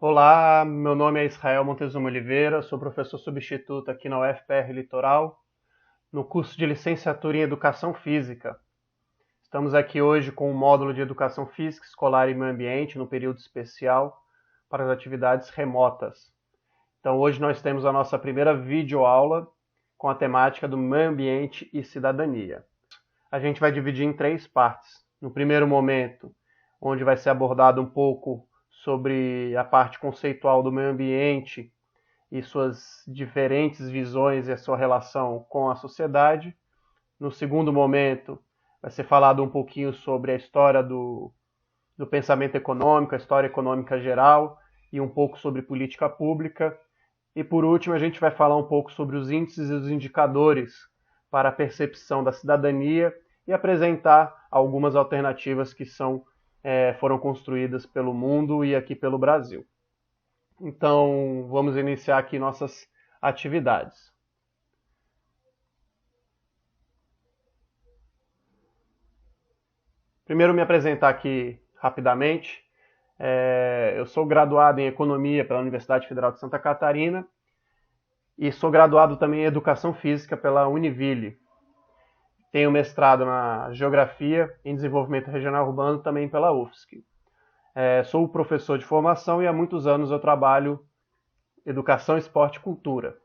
Olá, meu nome é Israel Montezuma Oliveira, sou professor substituto aqui na UFPR Litoral, no curso de licenciatura em Educação Física. Estamos aqui hoje com o módulo de Educação Física, Escolar e Meio Ambiente, no período especial para as atividades remotas. Então hoje nós temos a nossa primeira videoaula com a temática do meio ambiente e cidadania. A gente vai dividir em 3 partes. No primeiro momento, onde vai ser abordado um pouco sobre a parte conceitual do meio ambiente e suas diferentes visões e a sua relação com a sociedade. No segundo momento, vai ser falado um pouquinho sobre a história do pensamento econômico, a história econômica geral e um pouco sobre política pública. E por último, a gente vai falar um pouco sobre os índices e os indicadores para a percepção da cidadania e apresentar algumas alternativas que foram construídas pelo mundo e aqui pelo Brasil. Então, vamos iniciar aqui nossas atividades. Primeiro, me apresentar aqui rapidamente. Eu sou graduado em Economia pela Universidade Federal de Santa Catarina e sou graduado também em Educação Física pela Univille. Tenho mestrado na Geografia em Desenvolvimento Regional Urbano também pela UFSC. Sou professor de formação e há muitos anos eu trabalho Educação, Esporte e Cultura.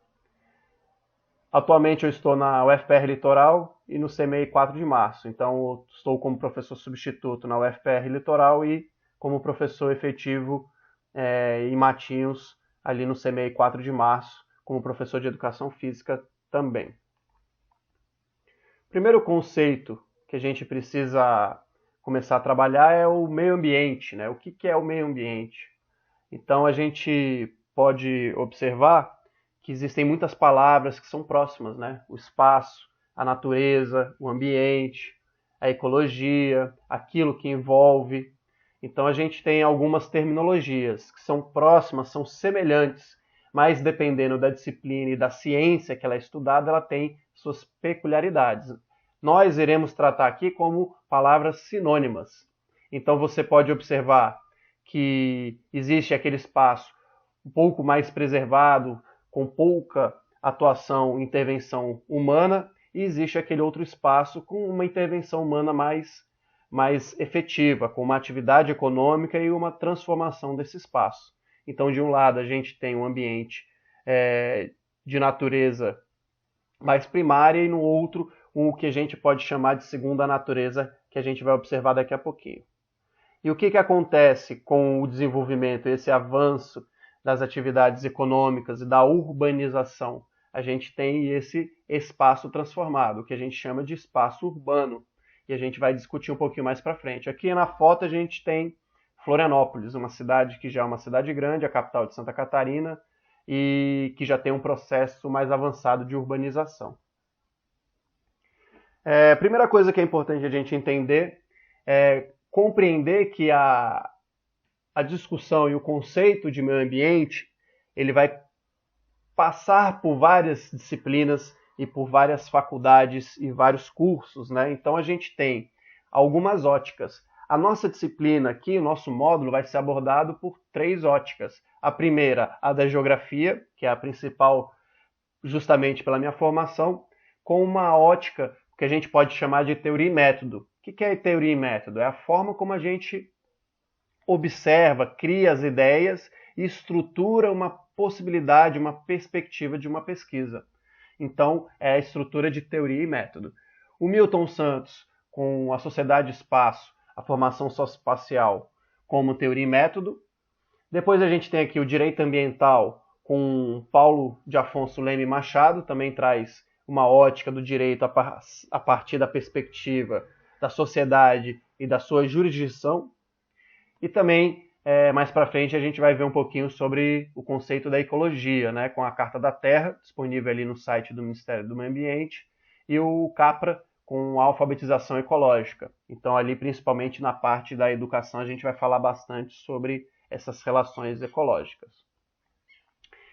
Atualmente eu estou na UFPR Litoral e no CMEI 4 de Março. Então eu estou como professor substituto na UFPR Litoral e como professor efetivo em Matinhos, ali no CMEI 4 de Março, como professor de Educação Física também. O primeiro conceito que a gente precisa começar a trabalhar é o meio ambiente, né? O que é o meio ambiente? Então a gente pode observar que existem muitas palavras que são próximas, né? O espaço, a natureza, o ambiente, a ecologia, aquilo que envolve. Então a gente tem algumas terminologias que são próximas, são semelhantes, mas dependendo da disciplina e da ciência que ela é estudada, ela tem suas peculiaridades. Nós iremos tratar aqui como palavras sinônimas. Então você pode observar que existe aquele espaço um pouco mais preservado, com pouca atuação, intervenção humana, e existe aquele outro espaço com uma intervenção humana mais efetiva, com uma atividade econômica e uma transformação desse espaço. Então, de um lado, a gente tem um ambiente de natureza mais primária e no outro, o que a gente pode chamar de segunda natureza, que a gente vai observar daqui a pouquinho. E o que acontece com o desenvolvimento, esse avanço das atividades econômicas e da urbanização? A gente tem esse espaço transformado, o que a gente chama de espaço urbano, e a gente vai discutir um pouquinho mais para frente. Aqui na foto a gente tem Florianópolis, uma cidade que já é uma cidade grande, a capital de Santa Catarina, e que já tem um processo mais avançado de urbanização. A primeira coisa que é importante a gente entender é compreender que a discussão e o conceito de meio ambiente ele vai passar por várias disciplinas e por várias faculdades e vários cursos, né? Então a gente tem algumas óticas. A nossa disciplina aqui, o nosso módulo, vai ser abordado por 3 óticas. A primeira, a da geografia, que é a principal justamente pela minha formação, com uma ótica que a gente pode chamar de teoria e método. O que é teoria e método? É a forma como a gente observa, cria as ideias e estrutura uma possibilidade, uma perspectiva de uma pesquisa. Então, é a estrutura de teoria e método. O Milton Santos, com a Sociedade Espaço, a formação socioespacial como teoria e método. Depois a gente tem aqui o direito ambiental com Paulo de Afonso Leme Machado, também traz uma ótica do direito a partir da perspectiva da sociedade e da sua jurisdição. E também, mais para frente, a gente vai ver um pouquinho sobre o conceito da ecologia, né, com a Carta da Terra, disponível ali no site do Ministério do Meio Ambiente, e o CAPRA, com a alfabetização ecológica. Então, ali, principalmente na parte da educação, a gente vai falar bastante sobre essas relações ecológicas.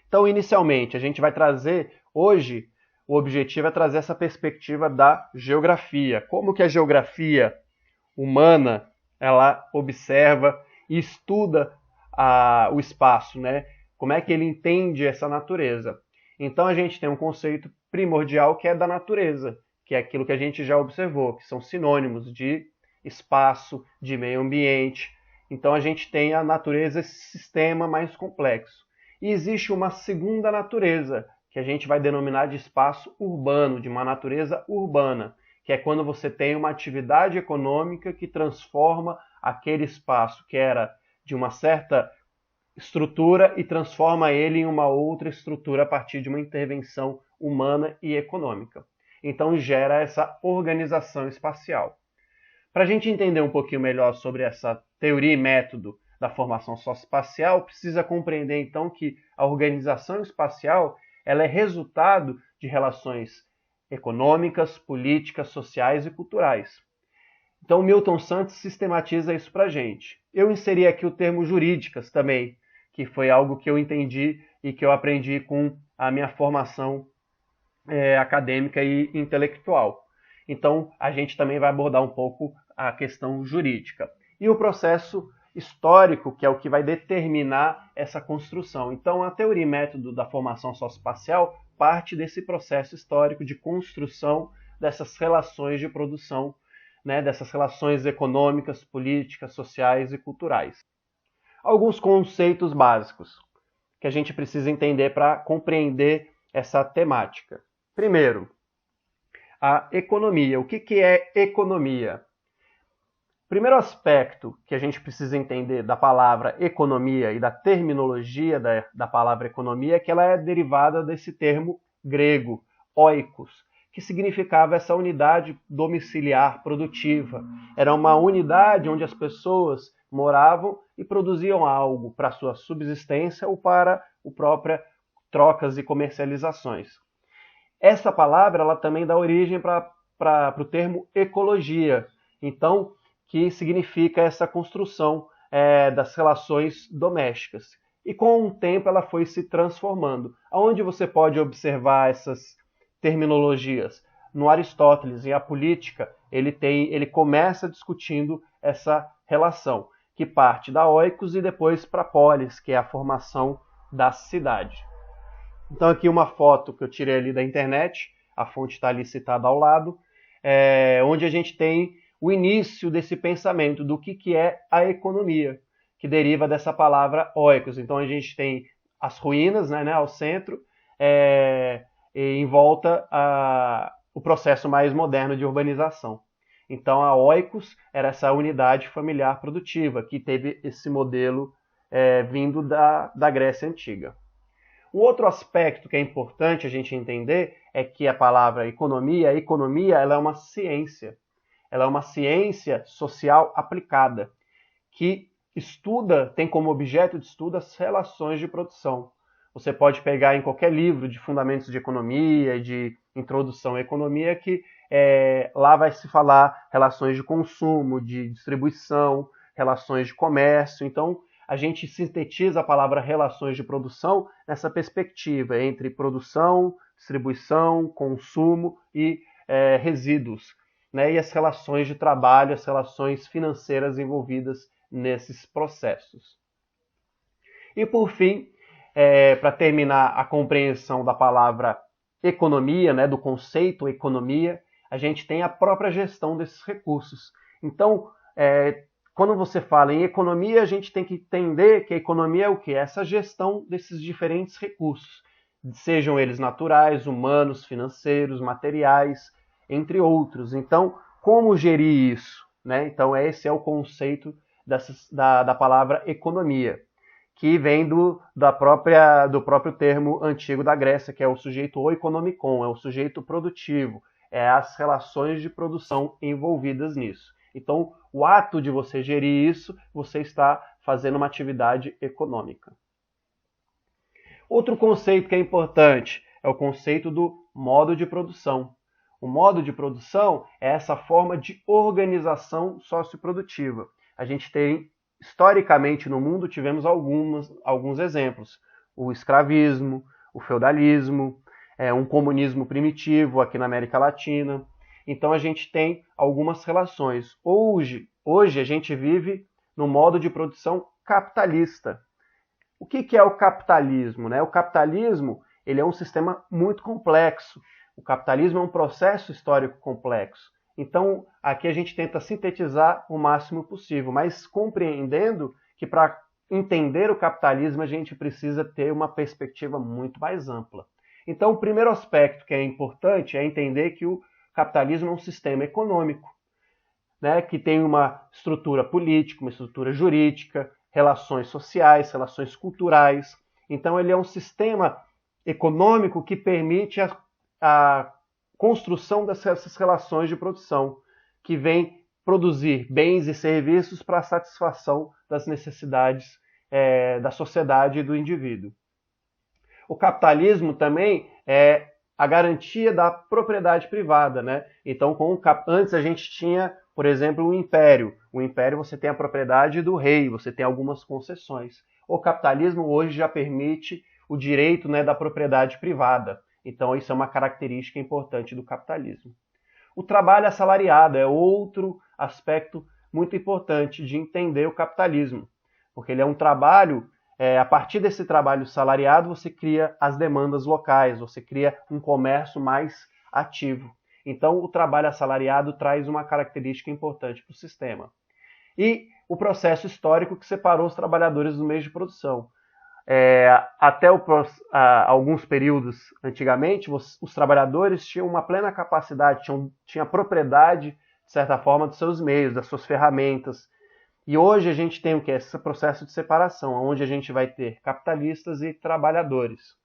Então, inicialmente, a gente vai trazer, hoje, o objetivo é trazer essa perspectiva da geografia. Como que a geografia humana, ela observa e estuda o espaço, né? Como é que ele entende essa natureza? Então a gente tem um conceito primordial que é da natureza, que é aquilo que a gente já observou, que são sinônimos de espaço, de meio ambiente. Então a gente tem a natureza, esse sistema mais complexo. E existe uma segunda natureza, que a gente vai denominar de espaço urbano, de uma natureza urbana, que é quando você tem uma atividade econômica que transforma aquele espaço que era de uma certa estrutura e transforma ele em uma outra estrutura a partir de uma intervenção humana e econômica. Então gera essa organização espacial. Para a gente entender um pouquinho melhor sobre essa teoria e método da formação socioespacial, precisa compreender então que a organização espacial ela é resultado de relações econômicas, políticas, sociais e culturais. Então Milton Santos sistematiza isso para a gente. Eu inseri aqui o termo jurídicas também, que foi algo que eu entendi e que eu aprendi com a minha formação acadêmica e intelectual. Então, a gente também vai abordar um pouco a questão jurídica. E o processo histórico, que é o que vai determinar essa construção. Então, a teoria e método da formação socioespacial parte desse processo histórico de construção dessas relações de produção, né, dessas relações econômicas, políticas, sociais e culturais. Alguns conceitos básicos que a gente precisa entender para compreender essa temática. Primeiro, a economia. O que é economia? O primeiro aspecto que a gente precisa entender da palavra economia e da terminologia da palavra economia é que ela é derivada desse termo grego, oikos, que significava essa unidade domiciliar produtiva. Era uma unidade onde as pessoas moravam e produziam algo para sua subsistência ou para o própria trocas e comercializações. Essa palavra ela também dá origem para o termo ecologia, então que significa essa construção das relações domésticas. E com o tempo ela foi se transformando. Aonde você pode observar essas terminologias? No Aristóteles, em A Política, ele começa discutindo essa relação, que parte da oikos e depois para a polis, que é a formação da cidade. Então aqui uma foto que eu tirei ali da internet, a fonte está ali citada ao lado, onde a gente tem o início desse pensamento do que é a economia, que deriva dessa palavra oikos. Então a gente tem as ruínas, né, ao centro, e em volta o processo mais moderno de urbanização. Então a oikos era essa unidade familiar produtiva, que teve esse modelo vindo da Grécia Antiga. Um outro aspecto que é importante a gente entender é que a palavra economia ela é uma ciência. Ela é uma ciência social aplicada, que tem como objeto de estudo as relações de produção. Você pode pegar em qualquer livro de fundamentos de economia, de introdução à economia, que lá vai se falar relações de consumo, de distribuição, relações de comércio. Então, a gente sintetiza a palavra relações de produção nessa perspectiva entre produção, distribuição, consumo e resíduos, né? E as relações de trabalho, as relações financeiras envolvidas nesses processos. E por fim, para terminar a compreensão da palavra economia, né, do conceito economia, a gente tem a própria gestão desses recursos. Então, quando você fala em economia, a gente tem que entender que a economia é o quê? Essa gestão desses diferentes recursos, sejam eles naturais, humanos, financeiros, materiais, entre outros. Então, como gerir isso? Né? Então, esse é o conceito da palavra economia, que vem do próprio termo antigo da Grécia, que é o sujeito oikonomikon, é o sujeito produtivo, é as relações de produção envolvidas nisso. Então, o ato de você gerir isso, você está fazendo uma atividade econômica. Outro conceito que é importante é o conceito do modo de produção. O modo de produção é essa forma de organização socioprodutiva. A gente tem, historicamente no mundo, tivemos alguns exemplos. O escravismo, o feudalismo, um comunismo primitivo aqui na América Latina. Então a gente tem algumas relações. Hoje a gente vive no modo de produção capitalista. O que é o capitalismo, né? O capitalismo, ele é um sistema muito complexo. O capitalismo é um processo histórico complexo. Então, aqui a gente tenta sintetizar o máximo possível, mas compreendendo que para entender o capitalismo a gente precisa ter uma perspectiva muito mais ampla. Então, o primeiro aspecto que é importante é entender que o capitalismo é um sistema econômico, né, que tem uma estrutura política, uma estrutura jurídica, relações sociais, relações culturais. Então, ele é um sistema econômico que permite a construção dessas relações de produção, que vem produzir bens e serviços para a satisfação das necessidades da sociedade e do indivíduo. O capitalismo também é a garantia da propriedade privada, né? Então, antes a gente tinha, por exemplo, o império. O império você tem a propriedade do rei, você tem algumas concessões. O capitalismo hoje já permite o direito, né, da propriedade privada. Então, isso é uma característica importante do capitalismo. O trabalho assalariado é outro aspecto muito importante de entender o capitalismo, porque ele é um trabalho, a partir desse trabalho salariado, você cria as demandas locais, você cria um comércio mais ativo. Então, o trabalho assalariado traz uma característica importante para o sistema. E o processo histórico que separou os trabalhadores do meio de produção. Até alguns períodos antigamente, os trabalhadores tinham uma plena capacidade, tinham propriedade, de certa forma, dos seus meios, das suas ferramentas. E hoje a gente tem o que? Esse processo de separação, onde a gente vai ter capitalistas e trabalhadores.